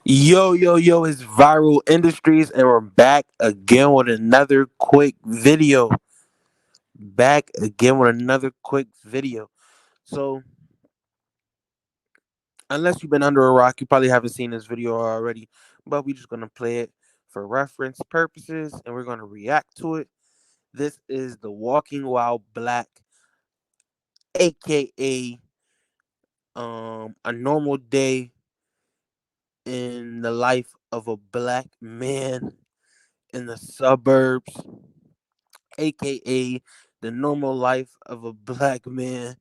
Yo, it's Viral Industries, and we're back again with another quick video. So, unless you've been under a rock, you probably haven't seen this video already, but we're just going to play it for reference purposes and we're going to react to it. This is The Walking While Black, aka a normal day in the life of a black man in the suburbs, aka the normal life of a black man,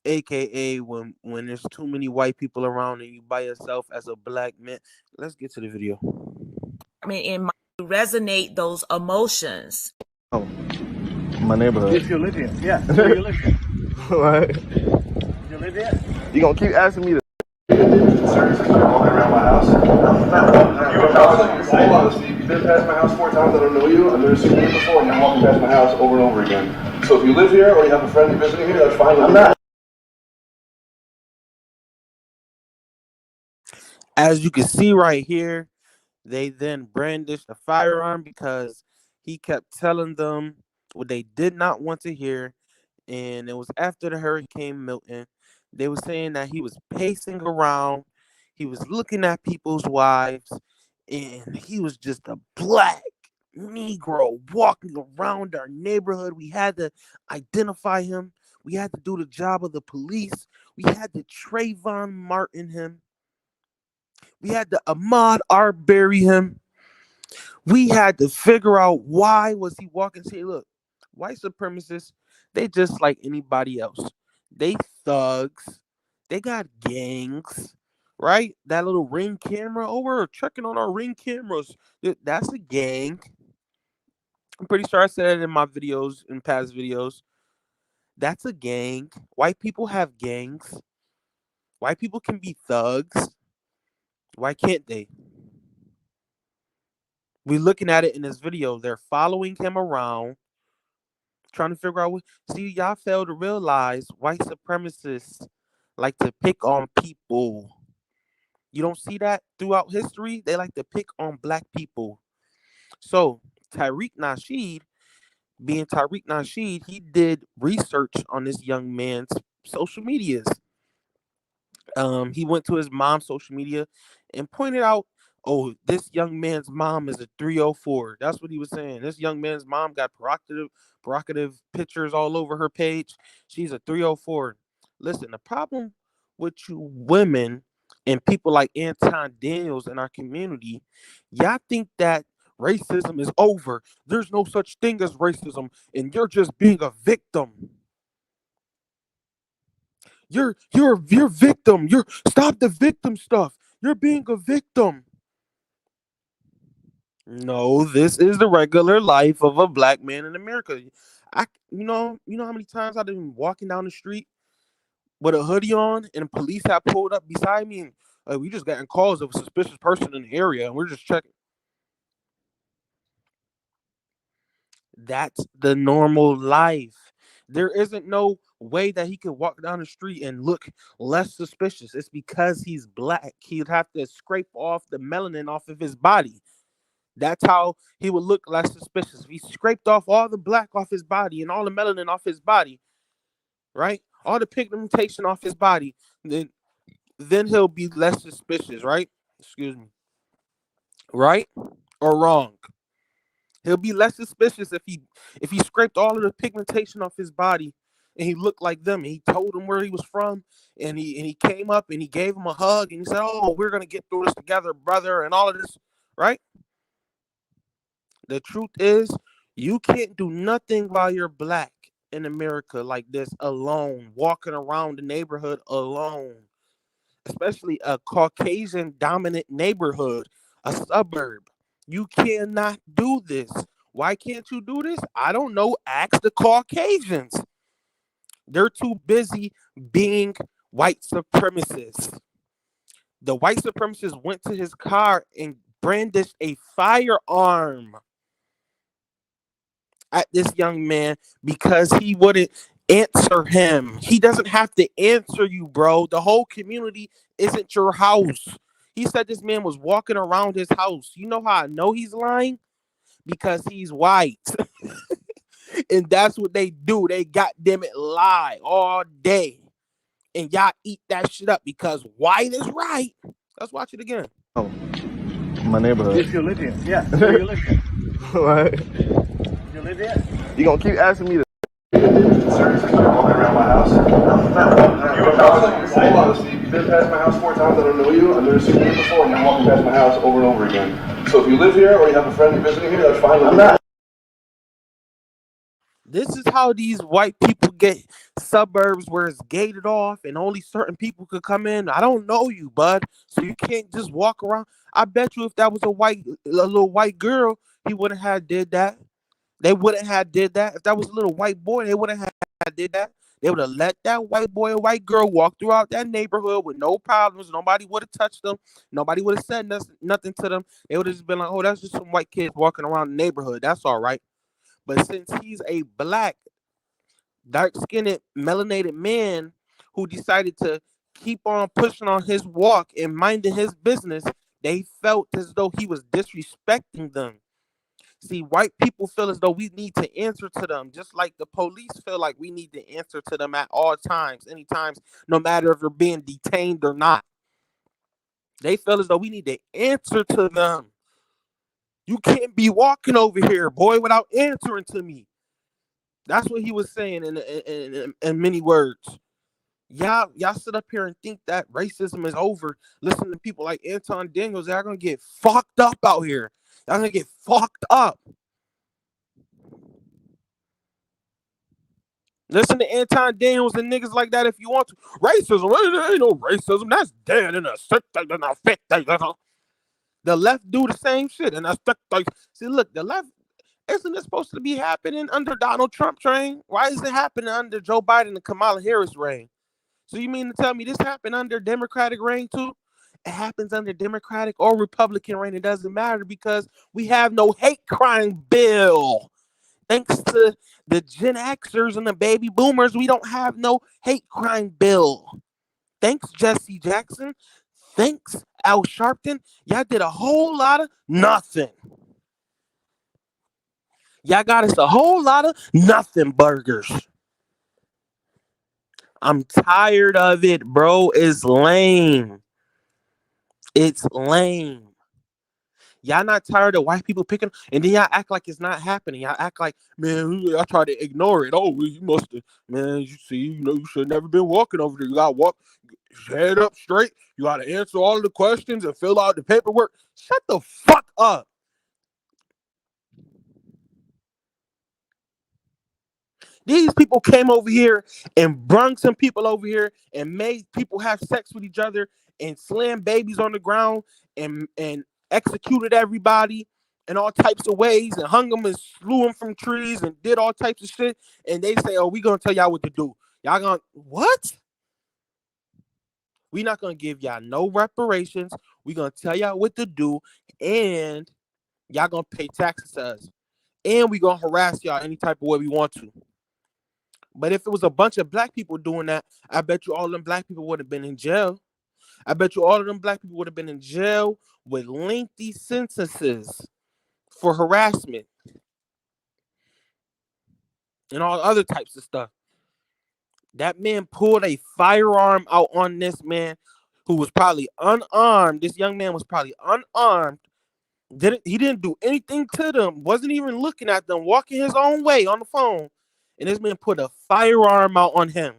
aka when there's too many white people around and you by yourself as a black man. Let's get to the video. And resonate those emotions. Oh, my neighborhood. If you live here, yeah. Where you live here? What? You live here? You gonna keep asking me to? Around my house. Hold on, Steve. You've been past my house 4 times. I don't know you. I've never seen you before, and you're walking past my house over and over again. So if you live here or you have a friend visiting here, that's fine. I'm not. As you can see right here, they then brandished a firearm because he kept telling them what they did not want to hear. And it was after the Hurricane Milton. They were saying that he was pacing around, he was looking at people's wives, and he was just a black Negro walking around our neighborhood. We had to identify him. We had to do the job of the police. We had to Trayvon Martin him. We had to Ahmaud Arbery him. We had to figure out why was he walking. Say, look, white supremacists, they just like anybody else. They thugs. They got gangs, right? That little Ring camera. Oh, we're checking on our Ring cameras. That's a gang. I'm pretty sure I said it in my videos, in past videos. That's a gang. White people have gangs. White people can be thugs. Why can't they? We're looking at it in this video. They're following him around, trying to figure out what. See, y'all fail to realize white supremacists like to pick on people. You don't see that throughout history? They like to pick on black people. So, Tariq Nasheed, being Tariq Nasheed, he did research on this young man's social medias. He went to his mom's social media and pointed out, oh, this young man's mom is a 304. That's what he was saying. This young man's mom got provocative pictures all over her page. She's a 304. Listen, the problem with you women and people like Anton Daniels in our community, y'all think that racism is over. There's no such thing as racism, and you're just being a victim. You're victim. You're stop the victim stuff. You're being a victim. No, this is the regular life of a black man in America. You know how many times I've been walking down the street with a hoodie on and the police have pulled up beside me and we just gotten calls of a suspicious person in the area and we're just checking. That's the normal life. There isn't no way that he could walk down the street and look less suspicious. It's because he's black. He'd have to scrape off the melanin off of his body. That's how he would look less suspicious. If he scraped off all the black off his body and all the melanin off his body, right? All the pigmentation off his body, then he'll be less suspicious, right? Excuse me. Right or wrong? He'll be less suspicious if he scraped all of the pigmentation off his body and he looked like them and he told him where he was from and he came up and he gave him a hug and he said, "Oh, we're gonna get through this together, brother," and all of this, right? The truth is, you can't do nothing while you're black in America like this alone, walking around the neighborhood alone, especially a Caucasian dominant neighborhood, a suburb. You cannot do this. Why can't you do this? I don't know. Ask the Caucasians. They're too busy being white supremacists. The white supremacists went to his car and brandished a firearm at this young man because he wouldn't answer him. He doesn't have to answer you, bro. The whole community isn't your house. He said this man was walking around his house. You know how I know he's lying? Because he's white. And that's what they do. They goddamn it lie all day. And y'all eat that shit up because white is right. Let's watch it again. Oh, my neighborhood. Yes, you live here. Yeah. Where you live here? What? You live here? You gonna keep asking me to? Sir, since you're walking around my house. Hold on, Steve. You've been past my house 4 times. I don't know you. I've never seen you before, and you're walking past my house over and over again. So if you live here or you have a friend you're visiting here, that's fine. I'm not. This is how these white people get suburbs where it's gated off and only certain people could come in. I don't know you, bud. So you can't just walk around. I bet you if that was a little white girl, he wouldn't have did that. They wouldn't have did that. If that was a little white boy, they wouldn't have did that. They would have let that white boy or white girl walk throughout that neighborhood with no problems. Nobody would have touched them. Nobody would have said nothing to them. They would have just been like, oh, that's just some white kids walking around the neighborhood. That's all right. But since he's a black, dark-skinned, melanated man who decided to keep on pushing on his walk and minding his business, they felt as though he was disrespecting them. See, white people feel as though we need to answer to them, just like the police feel like we need to answer to them at all times, any times, no matter if they're being detained or not. They feel as though we need to answer to them. You can't be walking over here, boy, without answering to me. That's what he was saying in many words. Y'all sit up here and think that racism is over. Listen to people like Anton Daniels. They're going to get fucked up out here. They're going to get fucked up. Listen to Anton Daniels and niggas like that if you want to. Racism, there ain't no racism. That's dead in a sick thing and a fit thing. The left do the same shit. And that's like, see, look, the left, isn't it supposed to be happening under Donald Trump reign? Why is it happening under Joe Biden and Kamala Harris reign? So you mean to tell me this happened under Democratic reign too? It happens under Democratic or Republican reign. It doesn't matter because we have no hate crime bill. Thanks to the Gen Xers and the baby boomers, we don't have no hate crime bill. Thanks, Jesse Jackson. Thanks, Al Sharpton. Y'all did a whole lot of nothing. Y'all got us a whole lot of nothing burgers. I'm tired of it, bro. It's lame. It's lame. Y'all not tired of white people picking, and then y'all act like it's not happening. Y'all act like, man, I try to ignore it. Oh, you must have, man, you see, you should have never been walking over there. You got to walk, head up straight. You got to answer all of the questions and fill out the paperwork. Shut the fuck up. These people came over here and brung some people over here and made people have sex with each other and slammed babies on the ground and executed everybody in all types of ways and hung them and slew them from trees and did all types of shit. And they say, oh, we going to tell y'all what to do. Y'all going to, what? We not going to give y'all no reparations. We going to tell y'all what to do. And y'all going to pay taxes to us. And we going to harass y'all any type of way we want to. But if it was a bunch of black people doing that, I bet you all of them black people would have been in jail. I bet you all of them black people would have been in jail with lengthy sentences for harassment and all other types of stuff. That man pulled a firearm out on this man who was probably unarmed. This young man was probably unarmed. He didn't do anything to them. Wasn't even looking at them. Walking his own way on the phone. And this man put a firearm out on him.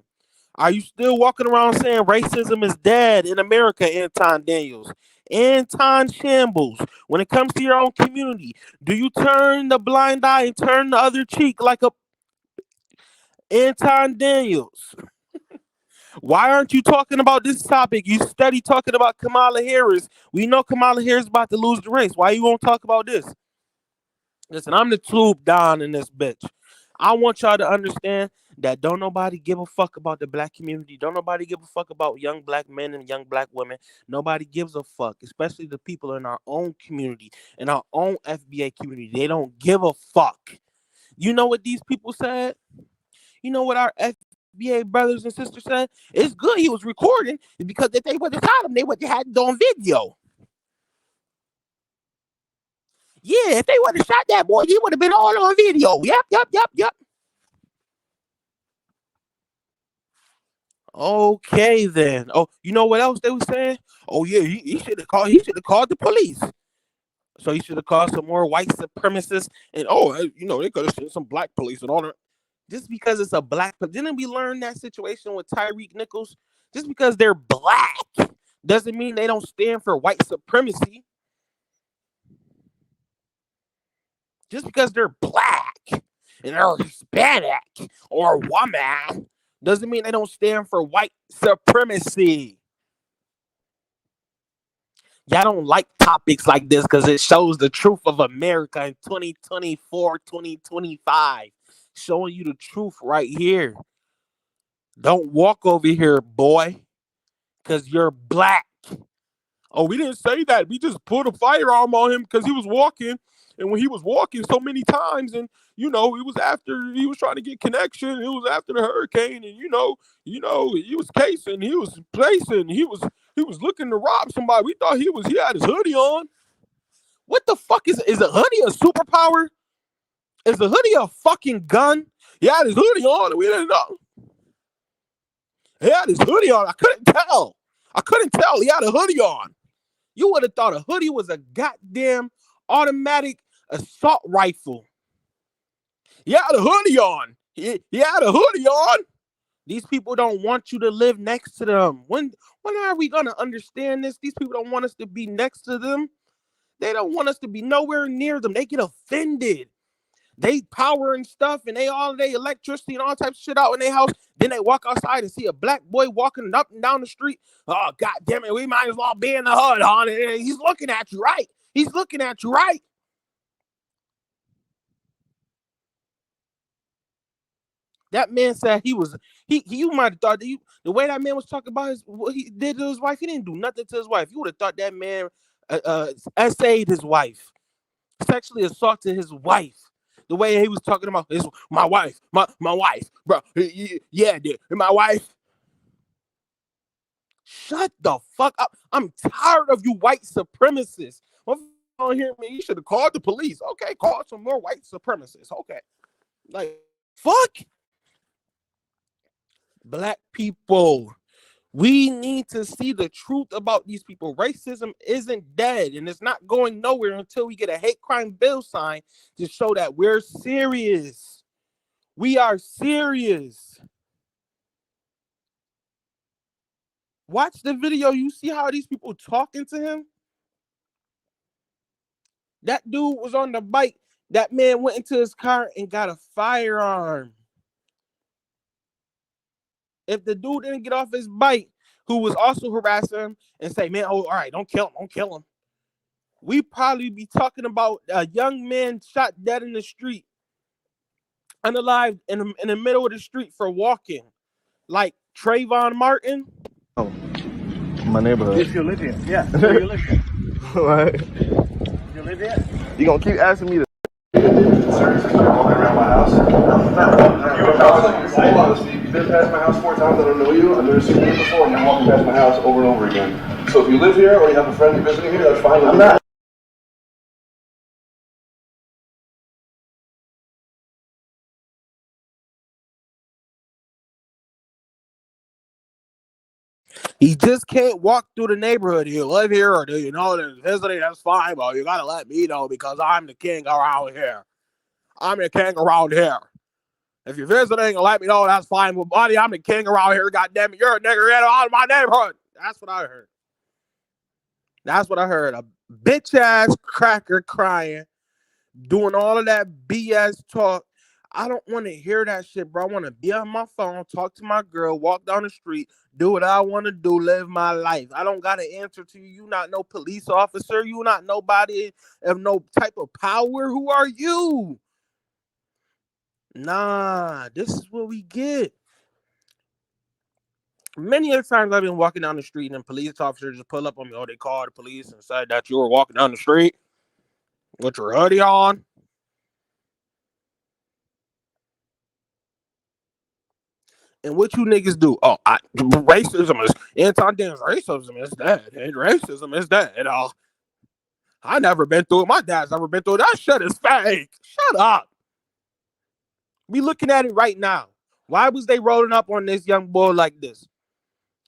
Are you still walking around saying racism is dead in America, Anton Daniels? Anton Shambles, when it comes to your own community, do you turn the blind eye and turn the other cheek like a Anton Daniels? Why aren't you talking about this topic? You steady talking about Kamala Harris. We know Kamala Harris is about to lose the race. Why you won't talk about this? Listen, I'm the tube Don in this bitch. I want y'all to understand that don't nobody give a fuck about the black community. Don't nobody give a fuck about young black men and young black women. Nobody gives a fuck, especially the people in our own community, in our own FBA community. They don't give a fuck. You know what these people said? You know what our FBA brothers and sisters said? It's good he was recording because if they would have shot him, they would have had it on video. Yeah, if they would have shot that boy, he would have been all on video. Yep. Okay then. Oh, you know what else they were saying? Oh yeah, he should have called. He should have called the police. So he should have called some more white supremacists. And they could have sent some black police and all that. Just because it's a black, didn't we learn that situation with Tyreek Nichols? Just because they're black doesn't mean they don't stand for white supremacy. Just because they're black and they're Hispanic or woman doesn't mean they don't stand for white supremacy. Y'all don't like topics like this because it shows the truth of America in 2024, 2025. Showing you the truth right here. Don't walk over here, boy, because you're black. Oh, we didn't say that. We just put a firearm on him because he was walking. And when he was walking so many times, and it was after he was trying to get connection. It was after the hurricane, and he was casing, he was placing, he was looking to rob somebody. We thought he had his hoodie on. What the fuck is a hoodie a superpower? Is a hoodie a fucking gun? He had his hoodie on, and we didn't know. He had his hoodie on. I couldn't tell. He had a hoodie on. You would have thought a hoodie was a goddamn automatic assault rifle. He had a hoodie on. He had a hoodie on. These people don't want you to live next to them. When are we going to understand this? These people don't want us to be next to them. They don't want us to be nowhere near them. They get offended. They power and stuff, and they electricity and all types of shit out in their house. Then they walk outside and see a black boy walking up and down the street. Oh, God damn it, we might as well be in the hood, hon. He's looking at you, right? He's looking at you, right? That man said you might have thought that the way that man was talking about what he did to his wife, he didn't do nothing to his wife. You would have thought that man essayed his wife, sexually assaulted his wife. The way he was talking about my wife, my wife, bro. Yeah, dude, my wife. Shut the fuck up. I'm tired of you white supremacists. On here, man, you should have called the police. Okay, call some more white supremacists. Okay. Like, fuck. Black people, we need to see the truth about these people. Racism isn't dead, and it's not going nowhere until we get a hate crime bill signed to show that we're serious. We are serious. Watch the video. You see how these people talking to him? That dude was on the bike. That man went into his car and got a firearm. If the dude didn't get off his bike, who was also harassing him, and say, man, all right, don't kill him. We probably be talking about a young man shot dead in the street, unalived in the middle of the street for walking, like Trayvon Martin. Oh, my neighborhood. Yes, you live here. Yeah, where you live here? What? You live here? You gonna keep asking me to? Seriously, you're walking around my house. Hold on, Steve. You've been past my house 4 times. I don't know you. I've never seen you before, and you're walking past my house over and over again. So if you live here or you have a friend you're visiting here, that's fine. I'm not. He just can't walk through the neighborhood. You live here or do you know that visiting? That's fine, but you gotta let me know because I'm the king around here. I'm the king around here. If you're visiting and let me know, that's fine. But buddy, I'm the king around here. God damn it, you're a nigger out of my neighborhood. That's what I heard. That's what I heard. A bitch ass cracker crying, doing all of that BS talk. I don't want to hear that shit, bro. I want to be on my phone, talk to my girl, walk down the street, do what I want to do, live my life. I don't got to answer to you. You not no police officer. You not nobody of no type of power. Who are you? Nah, this is what we get. Many of the times I've been walking down the street and then police officers just pull up on me. Oh, they called the police and said that you were walking down the street with your hoodie on. And what you niggas do? Oh, racism is anti-damn racism is dead. And racism is dead. I never been through it. My dad's never been through it. That shit is fake. Shut up. We looking at it right now. Why was they rolling up on this young boy like this?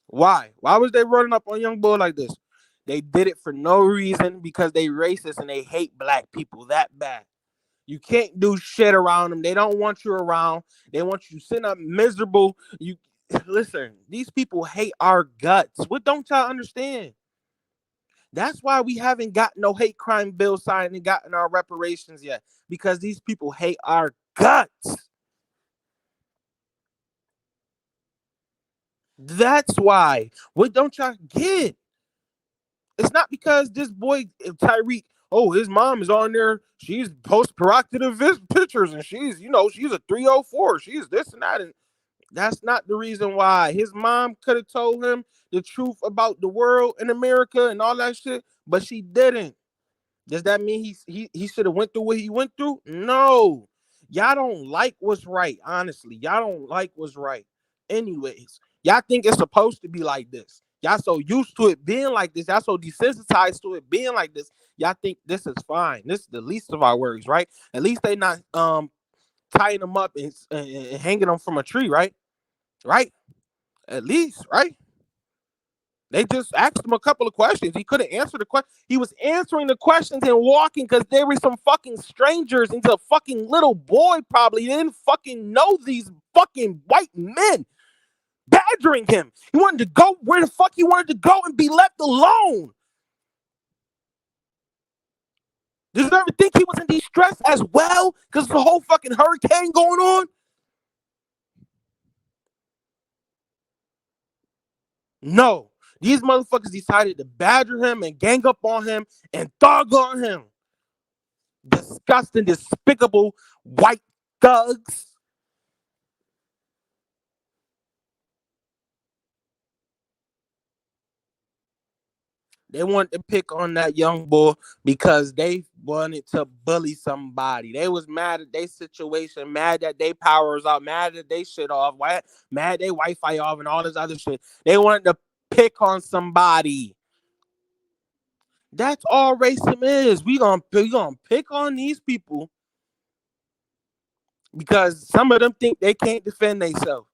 Why? Why was they rolling up on young boy like this? They did it for no reason because they racist and they hate black people that bad. You can't do shit around them. They don't want you around. They want you sitting up miserable. You listen, these people hate our guts. What don't y'all understand? That's why we haven't got no hate crime bill signed and gotten our reparations yet. Because these people hate our guts. That's why. What don't y'all get? It's not because this boy Tyreek, oh, his mom is on there. She's post provocative pictures, and she's a 304. She's this and that, and that's not the reason why. His mom could have told him the truth about the world and America and all that shit, but she didn't. Does that mean he should have went through what he went through? No. Y'all don't like what's right, honestly. Y'all don't like what's right. Anyways, y'all think it's supposed to be like this. Y'all so used to it being like this. Y'all so desensitized to it being like this. Y'all think this is fine. This is the least of our worries, right? At least they not tying them up and hanging them from a tree, right? Right? At least, right? They just asked him a couple of questions. He couldn't answer the question. He was answering the questions and walking because there were some fucking strangers and a fucking little boy probably didn't fucking know these fucking white men badgering him. He wanted to go where the fuck he wanted to go and be left alone. Did you ever think he was in distress as well because the whole fucking hurricane going on? No. These motherfuckers decided to badger him and gang up on him and thug on him. Disgusting, despicable white thugs. They wanted to pick on that young boy because they wanted to bully somebody. They was mad at their situation, mad that they power was out, mad that they shit off, mad they Wi-Fi off and all this other shit. They wanted to pick on somebody. That's all racism is. We gonna pick on these people because some of them think they can't defend themselves.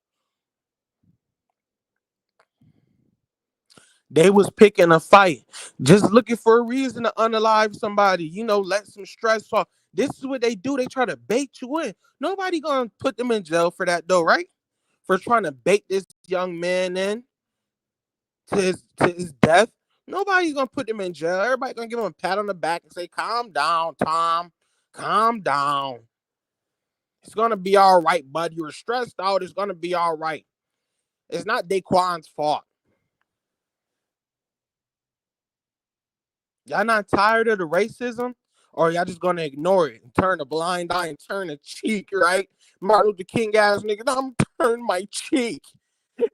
They was picking a fight, just looking for a reason to unalive somebody, let some stress off. This is what they do. They try to bait you in. Nobody gonna put them in jail for that though, right? For trying to bait this young man in to his death. Nobody's gonna put him in jail. Everybody gonna give him a pat on the back and say, calm down, Tom. Calm down. It's gonna be all right, bud. You were stressed out. It's gonna be all right. It's not Daquan's fault. Y'all not tired of the racism? Or y'all just gonna ignore it and turn a blind eye and turn a cheek, right? Martin Luther King ass nigga, I'm turning my cheek.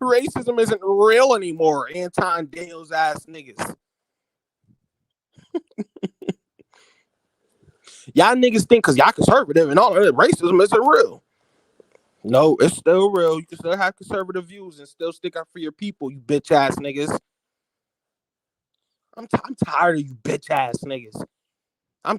Racism isn't real anymore, Anton Dale's ass niggas. Y'all niggas think because y'all conservative and all of that racism isn't real. No, it's still real. You can still have conservative views and still stick up for your people, you bitch ass niggas. I'm tired of you bitch ass niggas. I'm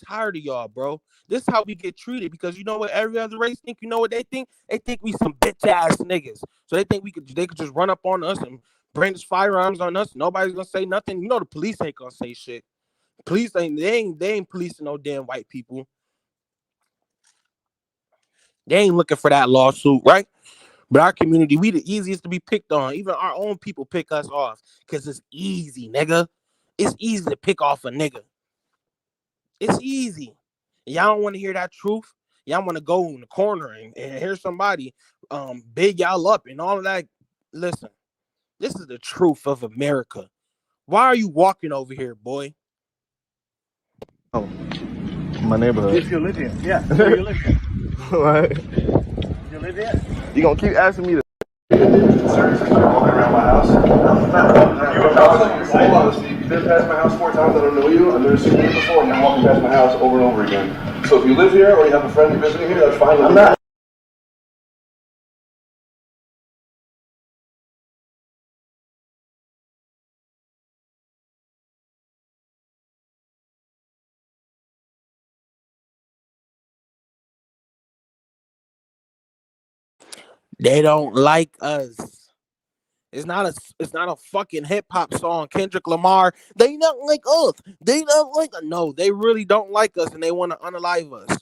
tired of y'all, bro. This is how we get treated because you know what every other race think? You know what they think? They think we some bitch ass niggas. So they think they could just run up on us and bring this firearms on us. Nobody's gonna say nothing. You know the police ain't gonna say shit. Police ain't policing no damn white people. They ain't looking for that lawsuit, right? But our community, we the easiest to be picked on. Even our own people pick us off because it's easy, nigga. It's easy to pick off a nigga. It's easy. Y'all don't want to hear that truth. Y'all want to go in the corner and hear somebody big y'all up and all of that. Listen, this is the truth of America. Why are you walking over here, boy? Oh, my neighborhood. If you live here. Yeah. Where you live here? What? You live here? You gonna keep asking me to Seriously, you're walking around my house. Hold on, Steve. You've been past my house 4 times. I don't know you. I've never seen you before, and you're walking past my house over and over again. So if you live here or you have a friend visiting here, that's fine. I'm not. They don't like us. It's not a fucking hip hop song. Kendrick Lamar, they don't like us. They don't like us. No, they really don't like us and they want to unalive us.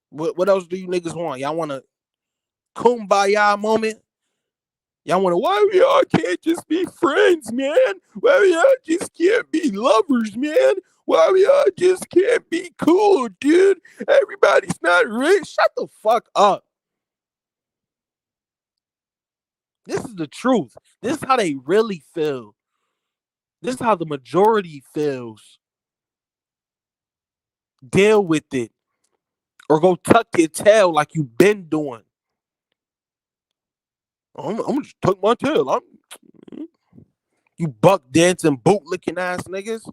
What else do you niggas want? Y'all want a kumbaya moment? Y'all want to, why we all can't just be friends, man? Why we all just can't be lovers, man? Why we all just can't be cool, dude? Everybody's not rich. Shut the fuck up. This is the truth. This is how they really feel. This is how the majority feels. Deal with it. Or go tuck your tail like you've been doing. I'm just tuck my tail. You buck dancing, boot licking ass niggas.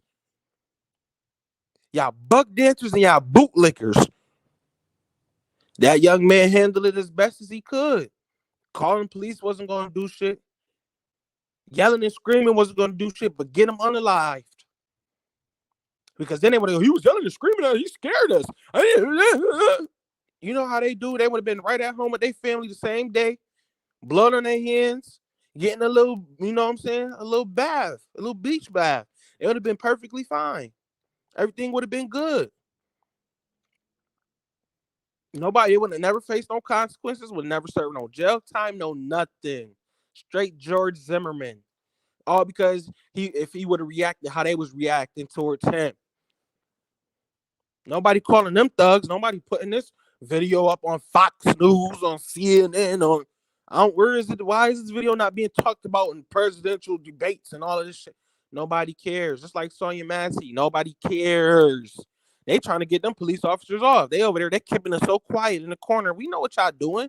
Y'all buck dancers and y'all bootlickers. That young man handled it as best as he could. Calling police wasn't going to do shit. Yelling and screaming wasn't going to do shit, but get him unalived. Because then they would go, he was yelling and screaming at us. He scared us. You know how they do? They would have been right at home with their family the same day. Blood on their hands. Getting a little, you know what I'm saying? A little bath. A little beach bath. It would have been perfectly fine. Everything would have been good. Nobody would have never faced no consequences, would never serve no jail time, no nothing. Straight George Zimmerman. All because if he would have reacted how they was reacting towards him. Nobody calling them thugs. Nobody putting this video up on Fox News, on CNN, where is it? Why is this video not being talked about in presidential debates and all of this shit? Nobody cares. Just like Sonya Massey, nobody cares. They trying to get them police officers off. They over there, they keeping us so quiet in the corner. We know what y'all doing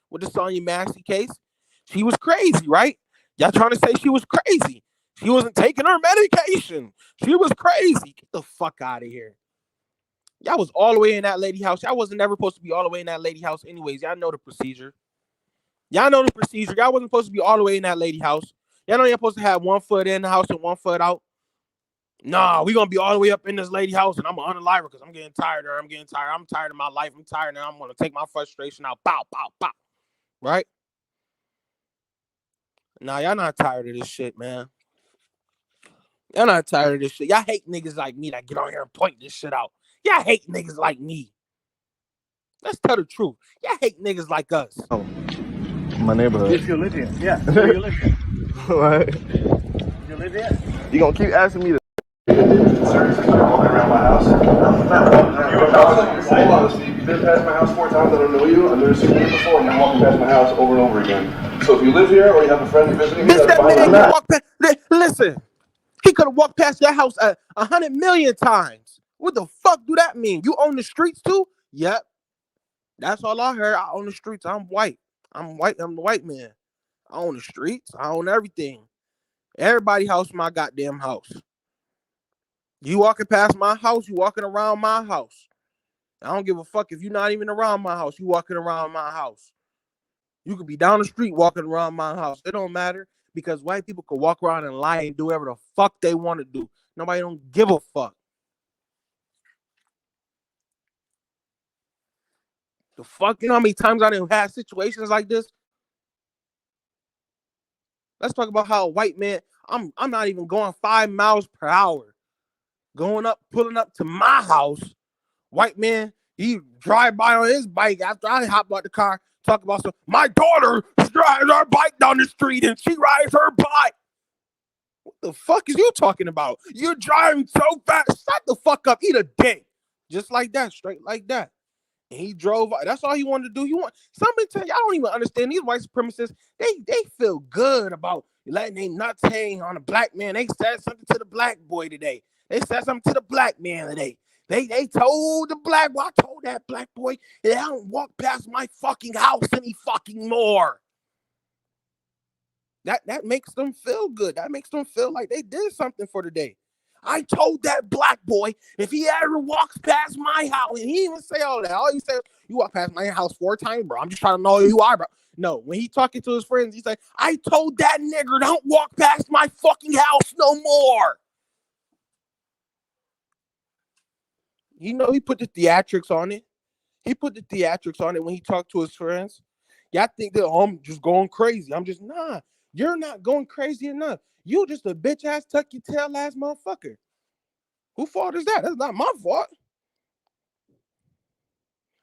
with the Sonya Massey case. She was crazy, right? Y'all trying to say she was crazy. She wasn't taking her medication. She was crazy. Get the fuck out of here. Y'all was all the way in that lady house. Y'all wasn't never supposed to be all the way in that lady house anyways. Y'all know the procedure. Y'all know the procedure. Y'all wasn't supposed to be all the way in that lady house. Y'all know you're supposed to have 1 foot in the house and 1 foot out. Nah, we gonna be all the way up in this lady house and I'm gonna unalive her because I'm getting tired of her. I'm getting tired. I'm tired of my life. I'm tired now. I'm gonna take my frustration out. Pow, pow, pow. Right? Nah, y'all not tired of this shit, man. Y'all not tired of this shit. Y'all hate niggas like me that get on here and point this shit out. Y'all hate niggas like me. Let's tell the truth. Y'all hate niggas like us. Oh, my neighborhood. If you live here. Yeah. Where you live here? What? You live here? You gonna keep asking me to? Seriously, start walking around my house. Hold on, Steve. You've been past my house 4 times. I don't know you. I've never seen you before, and you're walking past my house over and over again. So if you live here or you have a friend visiting here, Bitch, that's that fine. man walk past. Listen, he could have walked past your house 100 million times. What the fuck do that mean? You own the streets too? Yep. That's all I heard. I own the streets. I'm white. I'm white. I'm the white man. I own the streets. I own everything. Everybody house my goddamn house. You walking past my house, you walking around my house. I don't give a fuck if you're not even around my house. You walking around my house. You could be down the street walking around my house. It don't matter because white people could walk around and lie and do whatever the fuck they want to do. Nobody don't give a fuck. The fuck, you know how many times I done had situations like this? Let's talk about how a white man, I'm not even going 5 miles per hour. Going up, pulling up to my house. White man, he drive by on his bike after I hop out the car, talk about some, my daughter drives her bike down the street and she rides her bike. What the fuck is you talking about? You're driving so fast. Shut the fuck up. Eat a dick. Just like that, straight like that. And he drove. That's all he wanted to do. Somebody tell you, I don't even understand these white supremacists. They feel good about letting their nuts hang on a black man. They said something to the black boy today. They said something to the black man today. They told the black boy, I told that black boy that I don't walk past my fucking house any fucking more. That makes them feel good. That makes them feel like they did something for the day. I told that black boy if he ever walks past my house, and he didn't even say all that. All he said, you walk past my house 4 times, bro. I'm just trying to know who you are, bro. No, when he talking to his friends, he's like, I told that nigger don't walk past my fucking house no more. You know, he put the theatrics on it. He put the theatrics on it when he talked to his friends. Y'all think that I'm just going crazy. I'm just nah. You're not going crazy enough. You just a bitch ass tuck your tail ass motherfucker. Who fault is that? That's not my fault.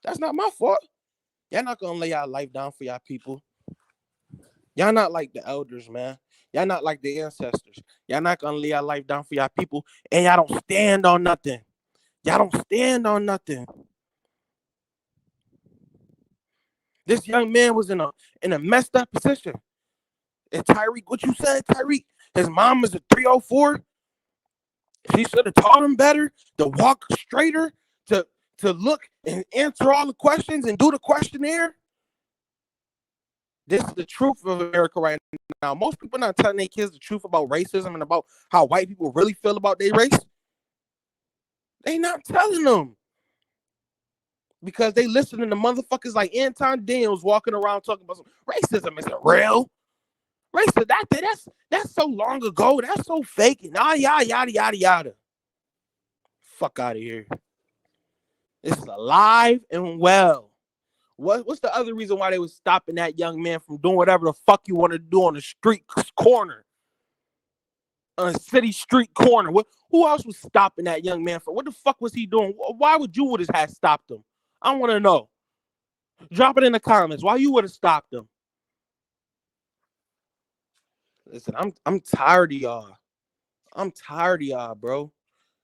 That's not my fault. Y'all not gonna lay y'all life down for y'all people. Y'all not like the elders, man. Y'all not like the ancestors. Y'all not gonna lay y'all life down for y'all people, and y'all don't stand on nothing. Y'all don't stand on nothing. This young man was in a messed up position. And Tyreek, what you said, Tyreek? His mom is a 304. She should have taught him better to walk straighter, to look and answer all the questions and do the questionnaire. This is the truth of America right now. Most people not telling their kids the truth about racism and about how white people really feel about their race. They not telling them. Because they listening to motherfuckers like Anton Daniels walking around talking about some racism isn't real. Racism, that's so long ago. That's so fake. And yada, yada, yada, yada. Fuck out of here. This is alive and well. What's the other reason why they was stopping that young man from doing whatever the fuck you want to do on the street corner? On a city street corner. Who else was stopping that young man for? What the fuck was he doing? Why would you would have stopped him? I want to know. Drop it in the comments. Why you would have stopped him? Listen, I'm tired of y'all. I'm tired of y'all, bro.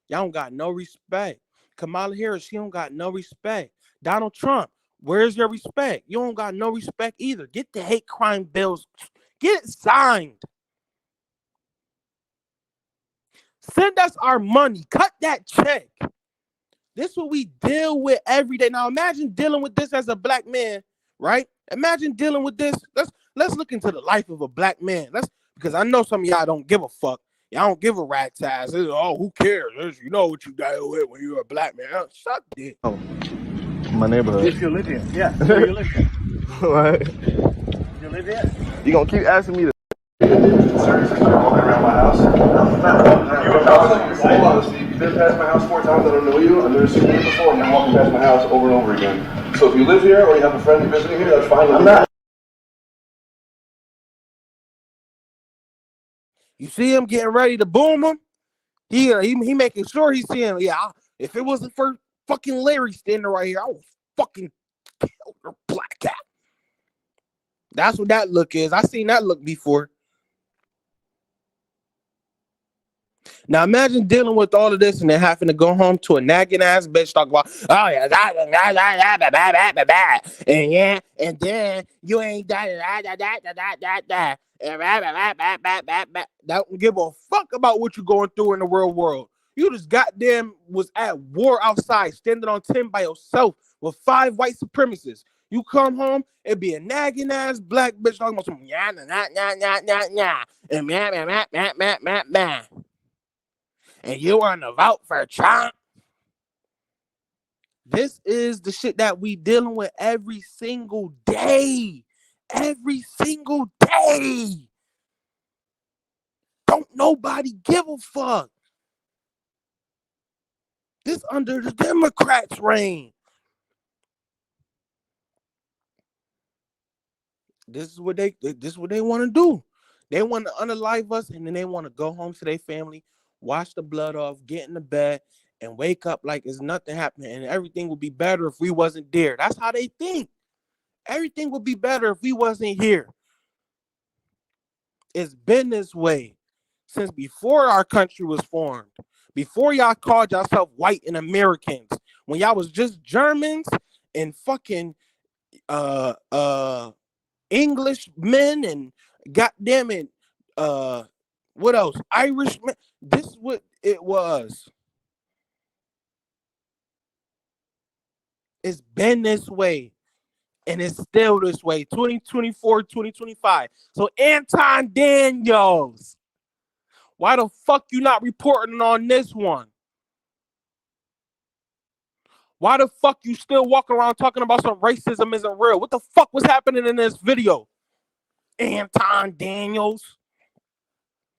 Y'all don't got no respect. Kamala Harris, she don't got no respect. Donald Trump, where's your respect? You don't got no respect either. Get the hate crime bills. Get it signed. Send us our money. Cut that check. This is what we deal with every day. Now imagine dealing with this as a black man, right? Imagine dealing with this. Let's look into the life of a black man. Because I know some of y'all don't give a fuck. Y'all don't give a rat's ass. Oh, who cares? You know what you deal with when you're a black man. Shut it. Oh, my neighborhood. Yes, you live here. Yeah. Where you live here? What? You live here? You gonna keep asking me to? Seriously, you're walking around my house. Hold on, Steve. You've been past my house 4 times. I don't know you. I've never seen you before, and you're walking past my house over and over again. So if you live here or you have a friend visiting here, that's fine. I'm not. You see him getting ready to boom him? He making sure he's seeing. Yeah, if it wasn't for fucking Larry standing right here, I would fucking kill your black cat. That's what that look is. I seen that look before. Now imagine dealing with all of this and then having to go home to a nagging ass bitch talk about, oh yeah, and yeah, and then you ain't that. Don't give a fuck about what you're going through in the real world. You just goddamn was at war outside, standing on 10 by yourself with 5 white supremacists. You come home and be a nagging ass black bitch talking about some and and you want to vote for Trump. This is the shit that we dealing with every single day. Every single day. Don't nobody give a fuck. This under the Democrats' reign. This is what they want to do. They want to unalive us, and then they want to go home to their family, wash the blood off, get in the bed, and wake up like it's nothing happening, and everything would be better if we wasn't there. That's how they think. Everything would be better if we wasn't here. It's been this way since before our country was formed. Before y'all called yourself white and Americans. When y'all was just Germans and fucking English men and goddamn it, what else? Irishmen. This is what it was. It's been this way. And it's still this way. 2024, 2025. So Anton Daniels, why the fuck you not reporting on this one? Why the fuck you still walking around talking about some racism isn't real? What the fuck was happening in this video? Anton Daniels.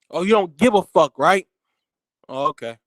Oh, you don't give a fuck, right? Oh, okay.